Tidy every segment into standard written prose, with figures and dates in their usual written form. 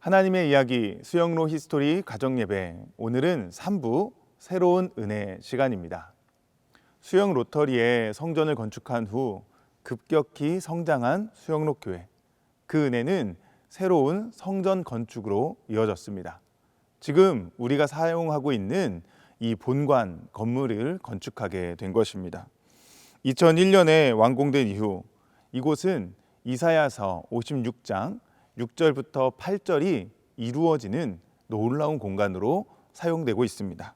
하나님의 이야기 수영로 히스토리 가정예배, 오늘은 3부 새로운 은혜 시간입니다. 수영 로터리에 성전을 건축한 후 급격히 성장한 수영로 교회. 그 은혜는 새로운 성전 건축으로 이어졌습니다. 지금 우리가 사용하고 있는 이 본관 건물을 건축하게 된 것입니다. 2001년에 완공된 이후 이곳은 이사야서 56장 6절부터 8절이 이루어지는 놀라운 공간으로 사용되고 있습니다.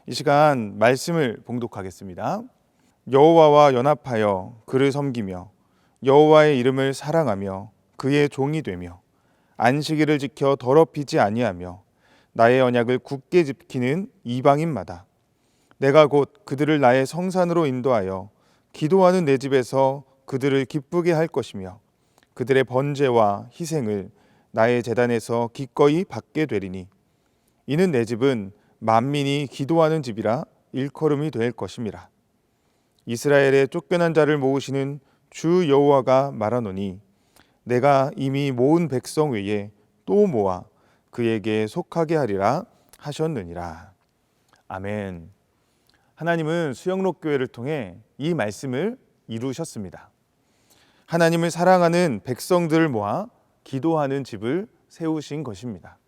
이 시간 말씀을 봉독하겠습니다. 여호와와 연합하여 그를 섬기며 여호와의 이름을 사랑하며 그의 종이 되며 안식일을 지켜 더럽히지 아니하며 나의 언약을 굳게 지키는 이방인마다 내가 곧 그들을 나의 성산으로 인도하여 기도하는 내 집에서 그들을 기쁘게 할 것이며 그들의 번제와 희생을 나의 제단에서 기꺼이 받게 되리니 이는 내 집은 만민이 기도하는 집이라 일컬음이 될 것임이라. 이스라엘의 쫓겨난 자를 모으시는 주 여호와가 말하노니 내가 이미 모은 백성 외에 또 모아 그에게 속하게 하리라 하셨느니라. 아멘. 하나님은 수영록 교회를 통해 이 말씀을 이루셨습니다. 하나님을 사랑하는 백성들을 모아 기도하는 집을 세우신 것입니다.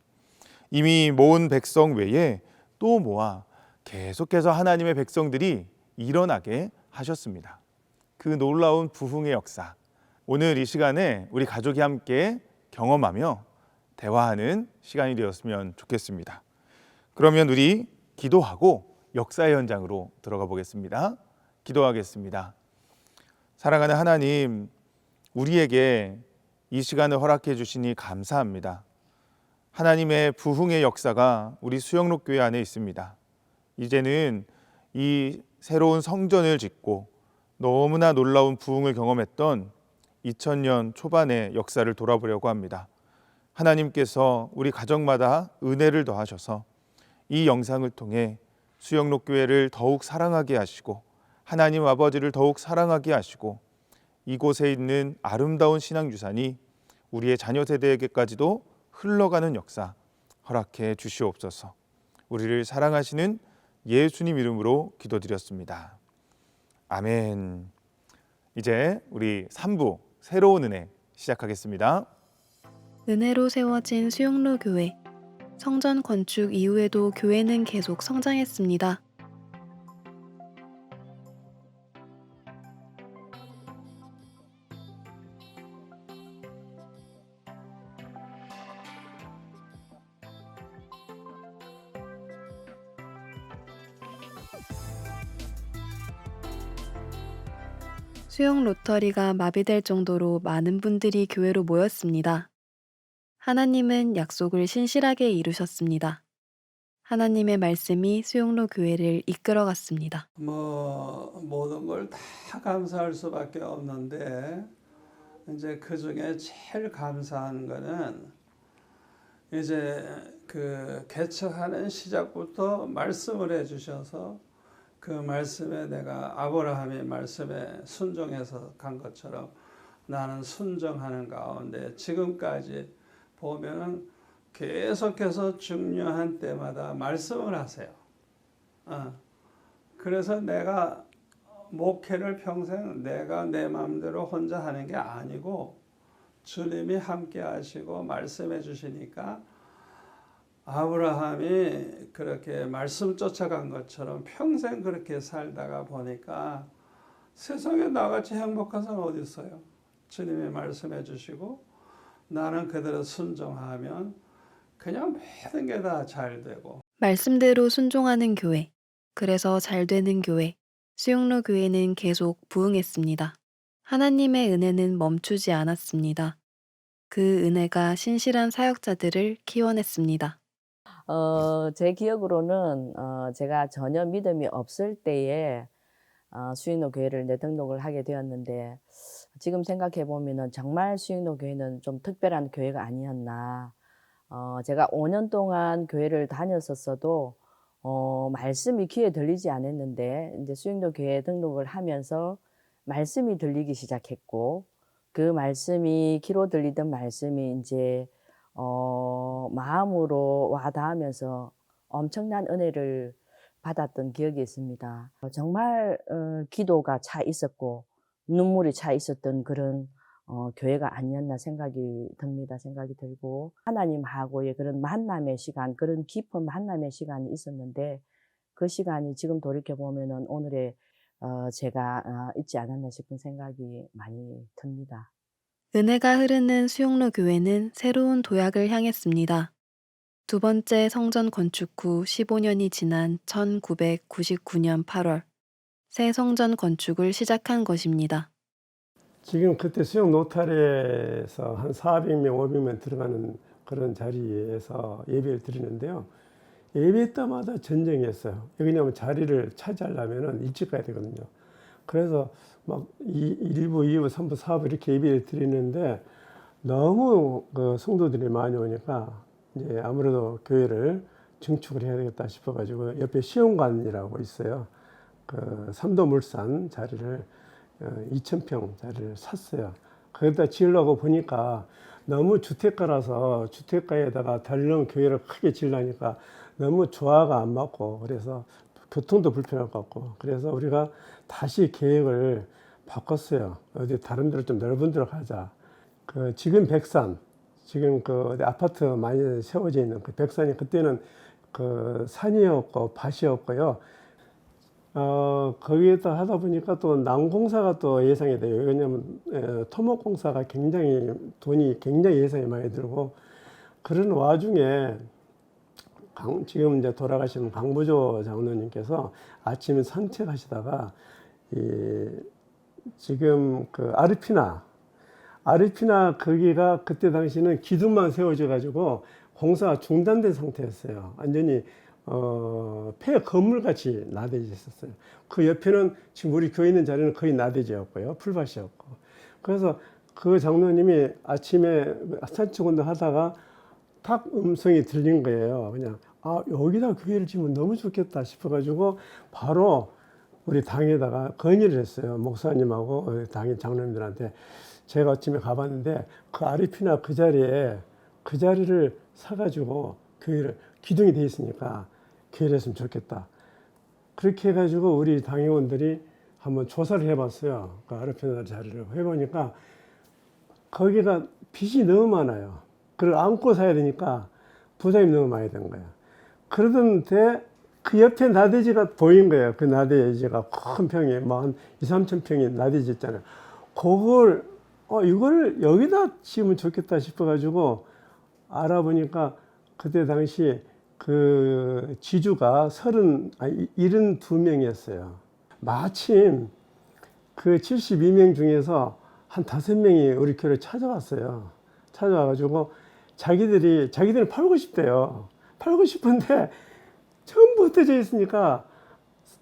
이미 모은 백성 외에 또 모아 계속해서 하나님의 백성들이 일어나게 하셨습니다. 그 놀라운 부흥의 역사, 오늘 이 시간에 우리 가족이 함께 경험하며 대화하는 시간이 되었으면 좋겠습니다. 그러면 우리 기도하고 역사의 현장으로 들어가 보겠습니다. 기도하겠습니다. 사랑하는 하나님, 우리에게 이 시간을 허락해 주시니 감사합니다. 하나님의 부흥의 역사가 우리 수영록 교회 안에 있습니다. 이제는 이 새로운 성전을 짓고 너무나 놀라운 부흥을 경험했던 2000년 초반의 역사를 돌아보려고 합니다. 하나님께서 우리 가정마다 은혜를 더하셔서 이 영상을 통해 수영록 교회를 더욱 사랑하게 하시고 하나님 아버지를 더욱 사랑하게 하시고 이곳에 있는 아름다운 신앙유산이 우리의 자녀 세대에게까지도 흘러가는 역사 허락해 주시옵소서. 우리를 사랑하시는 예수님 이름으로 기도드렸습니다. 아멘. 이제 우리 3부 새로운 은혜 시작하겠습니다. 은혜로 세워진 수영로 교회. 성전 건축 이후에도 교회는 계속 성장했습니다. 수영 로터리가 마비될 정도로 많은 분들이 교회로 모였습니다. 하나님은 약속을 신실하게 이루셨습니다. 하나님의 말씀이 수영로 교회를 이끌어갔습니다. 모든 걸 다 감사할 수밖에 없는데 이제 그 중에 제일 감사한 거는 이제 그 개척하는 시작부터 말씀을 해주셔서 그 말씀에 내가 아브라함의 말씀에 순종해서 간 것처럼 나는 순종하는 가운데 지금까지 보면은 계속해서 중요한 때마다 말씀을 하세요. 그래서 내가 목회를 평생 내가 내 마음대로 혼자 하는 게 아니고 주님이 함께 하시고 말씀해 주시니까 아브라함이 그렇게 말씀 쫓아간 것처럼 평생 그렇게 살다가 보니까 세상에 나같이 행복한 사람 어디 있어요? 주님이 말씀해 주시고 나는 그대로 순종하면 그냥 모든 게 다 잘 되고. 말씀대로 순종하는 교회. 그래서 잘 되는 교회. 수영로 교회는 계속 부흥했습니다. 하나님의 은혜는 멈추지 않았습니다. 그 은혜가 신실한 사역자들을 키워냈습니다. 제 기억으로는 제가 전혀 믿음이 없을 때에 수영로 교회를 등록을 하게 되었는데 지금 생각해 보면은 정말 수영로 교회는 좀 특별한 교회가 아니었나. 제가 5년 동안 교회를 다녔었어도 말씀이 귀에 들리지 않았는데 이제 수영로 교회에 등록을 하면서 말씀이 들리기 시작했고 그 말씀이 귀로 들리던 말씀이 이제 마음으로 와 닿으면서 엄청난 은혜를 받았던 기억이 있습니다. 정말 기도가 차 있었고 눈물이 차 있었던 그런 교회가 아니었나 생각이 듭니다. 생각이 들고 하나님하고의 그런 만남의 시간, 그런 깊은 만남의 시간이 있었는데 그 시간이 지금 돌이켜 보면은 오늘의 제가 있지 않았나 싶은 생각이 많이 듭니다. 은혜가 흐르는 수용로 교회는 새로운 도약을 향했습니다. 두 번째 성전 건축 후 15년이 지난 1999년 8월, 새 성전 건축을 시작한 것입니다. 지금 그때 수영 노탈에서 한 400명, 500명 들어가는 그런 자리에서 예배를 드리는데요. 예배 때마다 전쟁이었어요. 왜냐하면 자리를 차지하려면 일찍 가야 되거든요. 그래서 막 1부, 2부, 3부, 4부 이렇게 예배를 드리는데 너무 그 성도들이 많이 오니까 이제 아무래도 교회를 증축을 해야 되겠다 싶어가지고 옆에 시험관이라고 있어요. 그 삼도물산 자리를 2,000평 자리를 샀어요. 거기다 지으려고 보니까 너무 주택가라서 주택가에다가 덜렁 교회를 크게 지으려니까 너무 조화가 안 맞고 그래서 교통도 불편할 것 같고 그래서 우리가 다시 계획을 바꿨어요. 어디 다른 데로 좀 넓은 데로 가자. 그 지금 백산, 지금 그 아파트 많이 세워져 있는 그 백산이 그때는 그 산이었고 밭이었고요. 거기에다 하다 보니까 또 난공사가 또 예상이 돼요. 왜냐하면 토목공사가 굉장히 돈이 굉장히 예상이 많이 들고 그런 와중에 지금 이제 돌아가신 강부조 장로님께서 아침에 산책하시다가 지금 그 아르피나 거기가 그때 당시는 기둥만 세워져 가지고 공사가 중단된 상태였어요. 완전히 폐 건물같이 나대지 있었어요. 그 옆에는 지금 우리 교회 있는 자리는 거의 나대지였고요. 풀밭이었고. 그래서 그 장로님이 아침에 산책 운동 하다가 탁 음성이 들린 거예요. 그냥 여기다 교회를 지으면 너무 좋겠다 싶어가지고 바로 우리 당에다가 건의를 했어요. 목사님하고 당의 장로님들한테. 제가 아침에 가봤는데 그 아르피나 그 자리를 사가지고 교회를 기둥이 돼 있으니까 교회를 했으면 좋겠다. 그렇게 해가지고 우리 당회원들이 한번 조사를 해봤어요. 그 아르피나 자리를 해보니까 거기가 빚이 너무 많아요. 그걸 안고 사야 되니까 부담이 너무 많이 된 거예요. 그러던데 그 옆에 나대지가 보인 거예요. 그 나대지가 큰 평이 뭐 한 2, 3천 평이 나대지 있잖아요. 그걸 이걸 여기다 지으면 좋겠다 싶어가지고 알아보니까 그때 당시 그 지주가 72명이었어요. 마침 그 72명 중에서 한 5명이 우리 교회를 찾아왔어요. 찾아와가지고 자기들은 팔고 싶대요. 팔고 싶은데 전부 흩어져 있으니까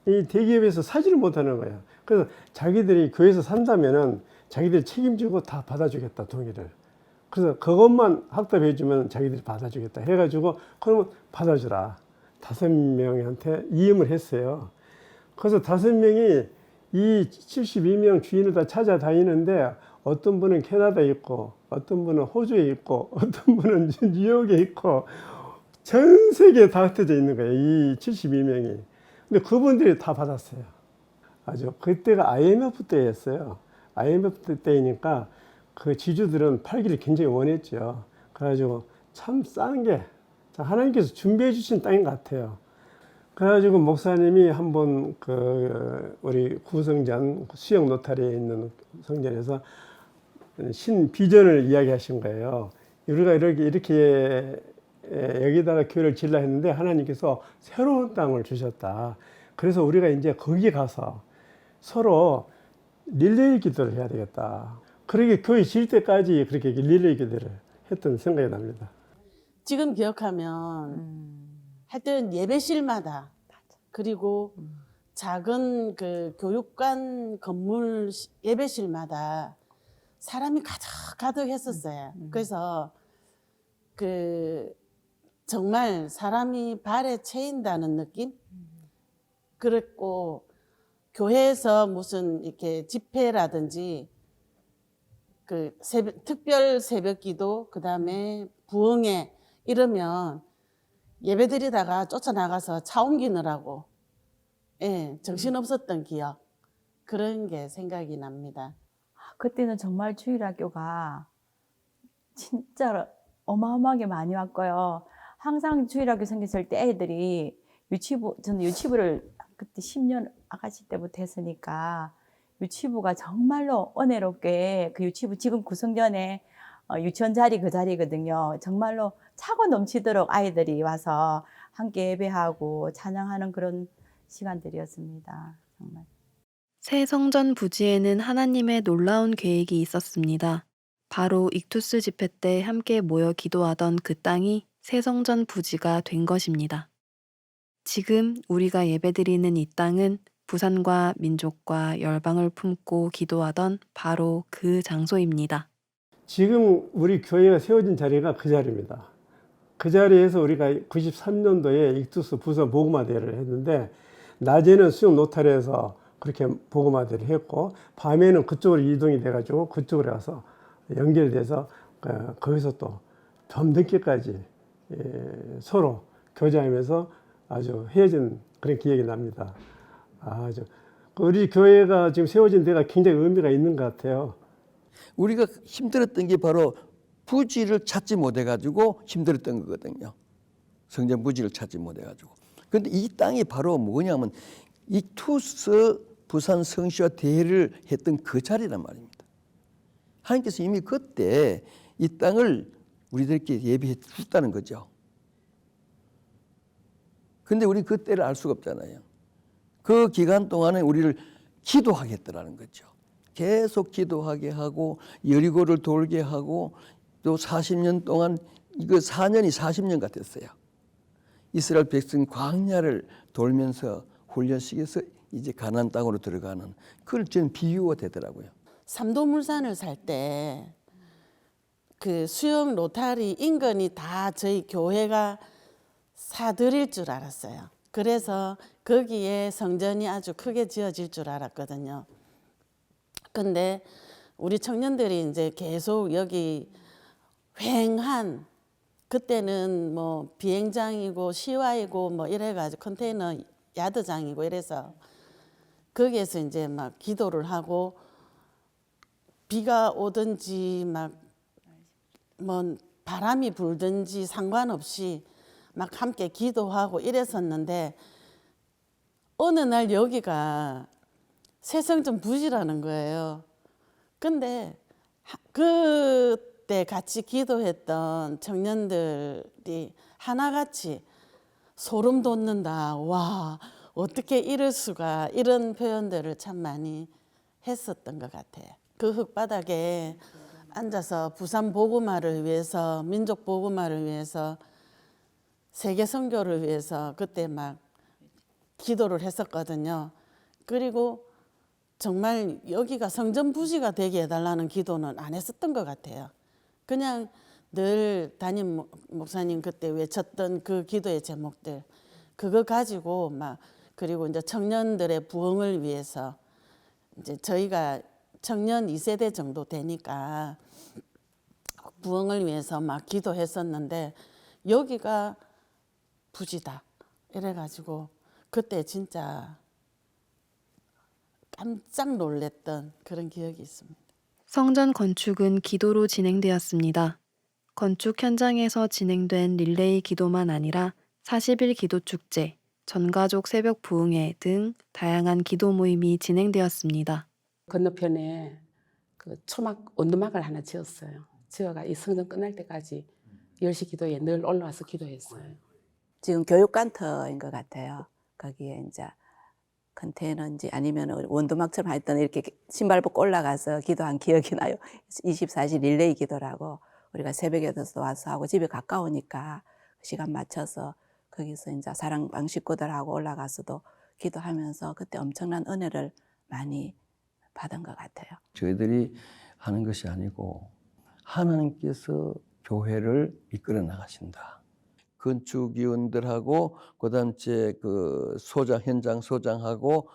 이 대기업에서 사지를 못하는 거예요. 그래서 자기들이 교회에서 산다면은 자기들이 책임지고 다 받아주겠다, 동의를. 그래서 그것만 확답해주면 자기들이 받아주겠다 해가지고 그러면 받아주라. 5명한테 이임을 했어요. 그래서 5명이 이 72명 주인을 다 찾아다니는데 어떤 분은 캐나다에 있고 어떤 분은 호주에 있고 어떤 분은 뉴욕에 있고 전 세계에 다 흩어져 있는 거예요. 이 72명이. 근데 그분들이 다 받았어요. 아주 그때가 IMF 때였어요. IMF 때이니까 그 지주들은 팔기를 굉장히 원했죠. 그래가지고 참 싼 게 하나님께서 준비해 주신 땅인 것 같아요. 그래가지고 목사님이 한번 그 우리 구성전 수영 노타리에 있는 성전에서 신 비전을 이야기하신 거예요. 우리가 이렇게 여기다가 교회를 지으려 했는데 하나님께서 새로운 땅을 주셨다. 그래서 우리가 이제 거기 가서 서로 릴레이 기도를 해야 되겠다. 그렇게 교회 지을 때까지 그렇게 릴레이 기도를 했던 생각이 납니다. 지금 기억하면 하여튼 예배실마다 그리고 작은 그 교육관 건물 예배실마다 사람이 가득 했었어요. 그래서 그 정말 사람이 발에 채인다는 느낌? 그랬고 교회에서 무슨 이렇게 집회라든지 그 특별 새벽기도, 그 다음에 부흥회 이러면 예배드리다가 쫓아나가서 차 옮기느라고 정신 없었던 기억, 그런 게 생각이 납니다. 그때는 정말 주일학교가 진짜 어마어마하게 많이 왔고요. 항상 주일학교 생겼을 때 애들이 저는 유치부를 그때 10년 아가씨 때부터 했으니까 유치부가 정말로 은혜롭게, 그 유치부 지금 구성전에 유치원 자리 그 자리거든요. 정말로 차고 넘치도록 아이들이 와서 함께 예배하고 찬양하는 그런 시간들이었습니다. 정말. 새 성전 부지에는 하나님의 놀라운 계획이 있었습니다. 바로 익투스 집회 때 함께 모여 기도하던 그 땅이 새 성전 부지가 된 것입니다. 지금 우리가 예배드리는 이 땅은 부산과 민족과 열방을 품고 기도하던 바로 그 장소입니다. 지금 우리 교회가 세워진 자리가 그 자리입니다. 그 자리에서 우리가 93년도에 익투스 부산 복음화대회를 했는데, 낮에는 수영 노탈에서 그렇게 복음화대회를 했고, 밤에는 그쪽으로 이동이 돼가지고 그쪽으로 가서 연결돼서 거기서 또 밤늦게까지 서로 교제하면서 아주 헤어진 그런 기억이 납니다. 아주 우리 교회가 지금 세워진 데가 굉장히 의미가 있는 것 같아요. 우리가 힘들었던 게 바로 부지를 찾지 못해가지고 힘들었던 거거든요. 성전 부지를 찾지 못해가지고. 그런데 이 땅이 바로 뭐냐면 익투스 부산 성시와 대회를 했던 그 자리란 말입니다. 하나님께서 이미 그때 이 땅을 우리들께 예비해 줬다는 거죠. 근데 우리 그때를 알 수가 없잖아요. 그 기간 동안에 우리를 기도하게 했더라는 거죠. 계속 기도하게 하고 여리고를 돌게 하고 또 40년 동안, 이거 4년이 40년 같았어요. 이스라엘 백성 광야를 돌면서 훈련시켜서 이제 가나안 땅으로 들어가는, 그걸 저는 비유가 되더라고요. 삼도물산을 살 때 그 수영 로타리 인근이 다 저희 교회가 사들일 줄 알았어요. 그래서 거기에 성전이 아주 크게 지어질 줄 알았거든요. 근데 우리 청년들이 이제 계속 여기 휑한, 그때는 뭐 비행장이고 시와이고 뭐 이래가지고 컨테이너 야드장이고 이래서 거기에서 이제 막 기도를 하고, 비가 오든지 막 뭐 바람이 불든지 상관없이 막 함께 기도하고 이랬었는데, 어느 날 여기가 새성전 부지라는 거예요. 근데 그때 같이 기도했던 청년들이 하나같이 소름 돋는다, 와 어떻게 이럴 수가, 이런 표현들을 참 많이 했었던 것 같아요. 그 흙바닥에 앉아서 부산 복음화를 위해서, 민족 복음화를 위해서, 세계 선교를 위해서 그때 막 기도를 했었거든요. 그리고 정말 여기가 성전 부지가 되게 해달라는 기도는 안 했었던 것 같아요. 그냥 늘 담임 목사님 그때 외쳤던 그 기도의 제목들, 그거 가지고 막, 그리고 이제 청년들의 부흥을 위해서, 이제 저희가 청년 2세대 정도 되니까 부흥을 위해서 막 기도했었는데, 여기가 부지다 이래가지고 그때 진짜 깜짝 놀랐던 그런 기억이 있습니다. 성전 건축은 기도로 진행되었습니다. 건축 현장에서 진행된 릴레이 기도만 아니라 40일 기도 축제, 전가족 새벽 부흥회 등 다양한 기도 모임이 진행되었습니다. 건너편에 그 초막 온두막을 하나 지었어요. 지어가 이 성전 끝날 때까지 10시 기도에 늘 올라와서 기도했어요. 지금 교육관터인 것 같아요. 거기에 이제 컨테이너인지 아니면 원두막처럼 하여튼 이렇게 신발 벗고 올라가서 기도한 기억이 나요. 24시 릴레이 기도라고 우리가 새벽에 와서 하고, 집에 가까우니까 시간 맞춰서 거기서 이제 사랑방 식구들하고 올라가서도 기도하면서 그때 엄청난 은혜를 많이 받은 것 같아요. 저희들이 하는 것이 아니고 하나님께서 교회를 이끌어 나가신다. 건축위원들하고 그다음 그 소장, 현장 소장하고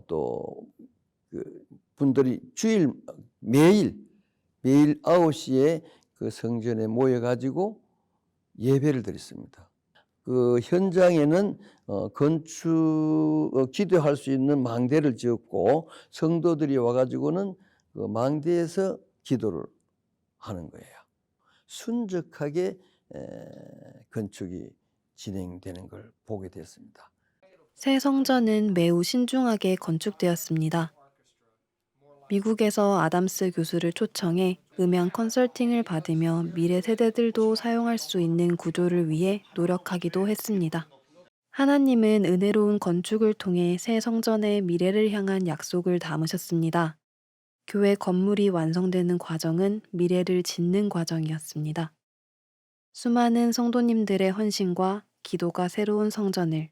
또 그 분들이 매일 매일 9시에 그 성전에 모여가지고 예배를 드렸습니다. 그 현장에는 기도할 수 있는 망대를 지었고 성도들이 와가지고는 그 망대에서 기도를 하는 거예요. 순적하게 건축이 진행되는 걸 보게 됐습니다. 새 성전은 매우 신중하게 건축되었습니다. 미국에서 아담스 교수를 초청해 음향 컨설팅을 받으며 미래 세대들도 사용할 수 있는 구조를 위해 노력하기도 했습니다. 하나님은 은혜로운 건축을 통해 새 성전의 미래를 향한 약속을 담으셨습니다. 교회 건물이 완성되는 과정은 미래를 짓는 과정이었습니다. 수많은 성도님들의 헌신과 기도가 새로운 성전을,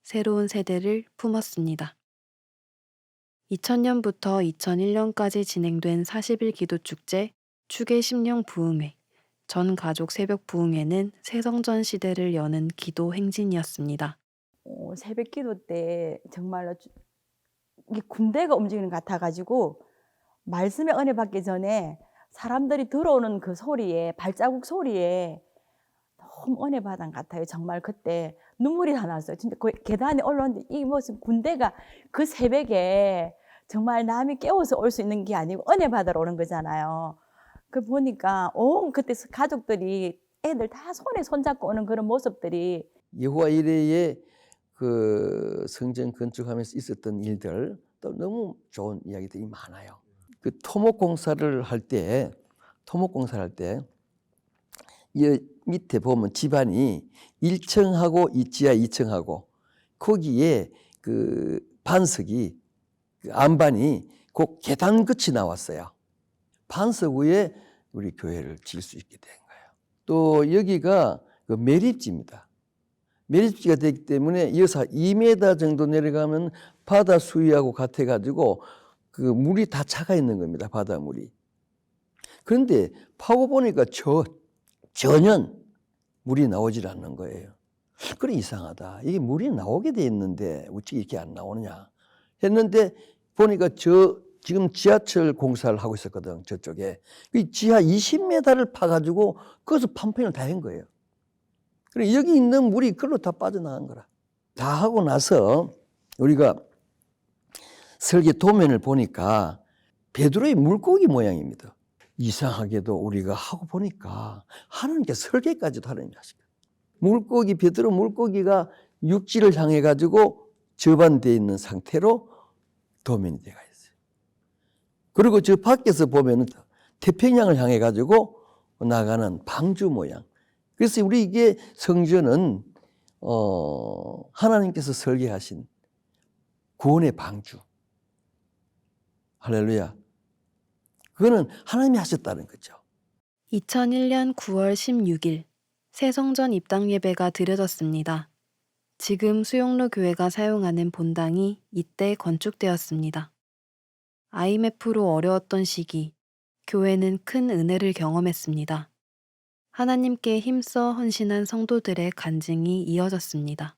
새로운 세대를 품었습니다. 2000년부터 2001년까지 진행된 40일 기도 축제, 축의 심령 부흥회, 전 가족 새벽 부흥회는 새 성전 시대를 여는 기도 행진이었습니다. 새벽 기도 때 정말로 이게 군대가 움직이는 것 같아가지고 말씀의 은혜 받기 전에 사람들이 들어오는 그 소리에 발자국 소리에 너무 은혜 받은 것 같아요. 정말 그때 눈물이 다 났어요. 진짜 그 계단에 올라오는데 이 무슨 군대가 그 새벽에 정말 남이 깨워서 올 수 있는 게 아니고 은혜 받으러 오는 거잖아요. 그 보니까 그때 가족들이 애들 다 손에 손잡고 오는 그런 모습들이 여호와 이레의 그 성전 건축하면서 있었던 일들 또 너무 좋은 이야기들이 많아요. 그 토목공사를 할 때 이 밑에 보면 집안이 1층하고 지하 2층하고 거기에 그 반석이 그 안반이 그 계단 끝이 나왔어요. 반석 위에 우리 교회를 지을 수 있게 된 거예요. 또 여기가 그 매립지입니다. 매립지가 되기 때문에 이어서 2m 정도 내려가면 바다 수위하고 같아가지고 그 물이 다 차가 있는 겁니다. 바닷물이. 그런데 파고 보니까 전혀 물이 나오질 않는 거예요. 그래 이상하다. 이게 물이 나오게 돼 있는데 어떻게 이렇게 안 나오느냐 했는데 보니까 지금 지하철 공사를 하고 있었거든. 저쪽에. 그 지하 20m를 파가지고 거기서 펌핑을 다 한 거예요. 그래 여기 있는 물이 그걸로 다 빠져나간 거라. 다 하고 나서 우리가 설계 도면을 보니까 베드로의 물고기 모양입니다. 이상하게도 우리가 하고 보니까 하나님께서 설계까지도 하나님이 하시거든요. 베드로 물고기가 육지를 향해 가지고 접안되어 있는 상태로 도면이 되어 있어요. 그리고 저 밖에서 보면 태평양을 향해 가지고 나가는 방주 모양. 그래서 우리 이게 성전은 하나님께서 설계하신 구원의 방주. 할렐루야. 그거는 하나님이 하셨다는 거죠. 2001년 9월 16일 새 성전 입당 예배가 드려졌습니다. 지금 수용로 교회가 사용하는 본당이 이때 건축되었습니다. IMF로 어려웠던 시기, 교회는 큰 은혜를 경험했습니다. 하나님께 힘써 헌신한 성도들의 간증이 이어졌습니다.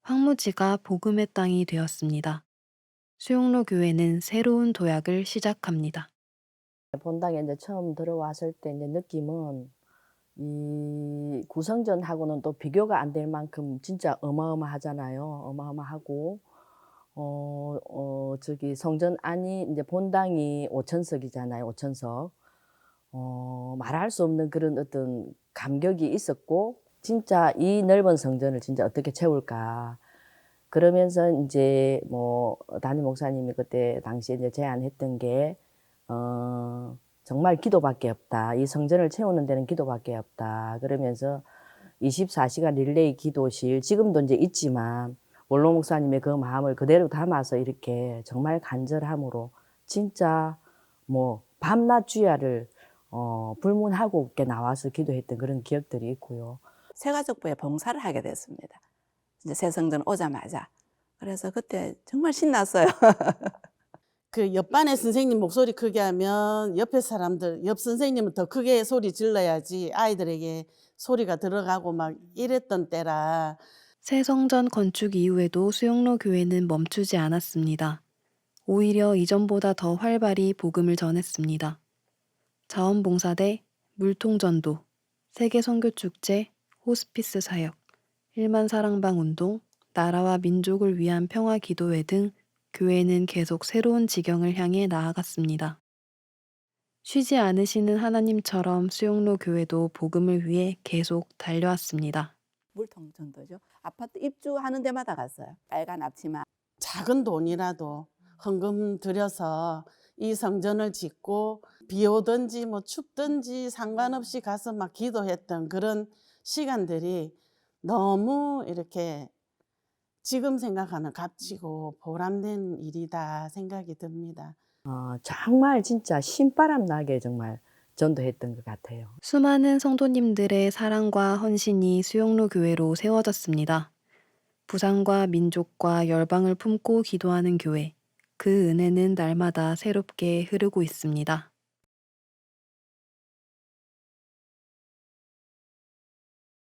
황무지가 복음의 땅이 되었습니다. 수용로 교회는 새로운 도약을 시작합니다. 본당에 이제 처음 들어왔을 때 이제 느낌은 이 구성전하고는 또 비교가 안 될 만큼 진짜 어마어마하잖아요. 어마어마하고 저기 성전 안이 이제 본당이 5천석이잖아요. 5천석. 말할 수 없는 그런 어떤 감격이 있었고 진짜 이 넓은 성전을 진짜 어떻게 채울까. 그러면서 이제 뭐 담임 목사님이 그때 당시에 이제 제안했던 게 정말 기도밖에 없다. 이 성전을 채우는 데는 기도밖에 없다. 그러면서 24시간 릴레이 기도실 지금도 이제 있지만 원로 목사님의 그 마음을 그대로 담아서 이렇게 정말 간절함으로 진짜 뭐 밤낮 주야를 불문하고 이렇게 나와서 기도했던 그런 기억들이 있고요. 새가족부에 봉사를 하게 됐습니다. 이제 새 성전 오자마자. 그래서 그때 정말 신났어요. 그 옆반의 선생님 목소리 크게 하면 옆에 사람들, 옆 선생님은 더 크게 소리 질러야지 아이들에게 소리가 들어가고 막 이랬던 때라. 새 성전 건축 이후에도 수용로 교회는 멈추지 않았습니다. 오히려 이전보다 더 활발히 복음을 전했습니다. 자원봉사대, 물통전도, 세계선교축제, 호스피스 사역, 1만 사랑방 운동, 나라와 민족을 위한 평화기도회 등 교회는 계속 새로운 지경을 향해 나아갔습니다. 쉬지 않으시는 하나님처럼 수영로 교회도 복음을 위해 계속 달려왔습니다. 물통전도죠. 아파트 입주하는 데마다 갔어요. 빨간 앞치마. 작은 돈이라도 헌금 들여서 이 성전을 짓고 비 오든지 뭐 춥든지 상관없이 가서 막 기도했던 그런 시간들이 너무 이렇게 지금 생각하면 값지고 보람된 일이다 생각이 듭니다. 정말 진짜 신바람 나게 정말 전도했던 것 같아요. 수많은 성도님들의 사랑과 헌신이 수영로 교회로 세워졌습니다. 부산과 민족과 열방을 품고 기도하는 교회, 그 은혜는 날마다 새롭게 흐르고 있습니다.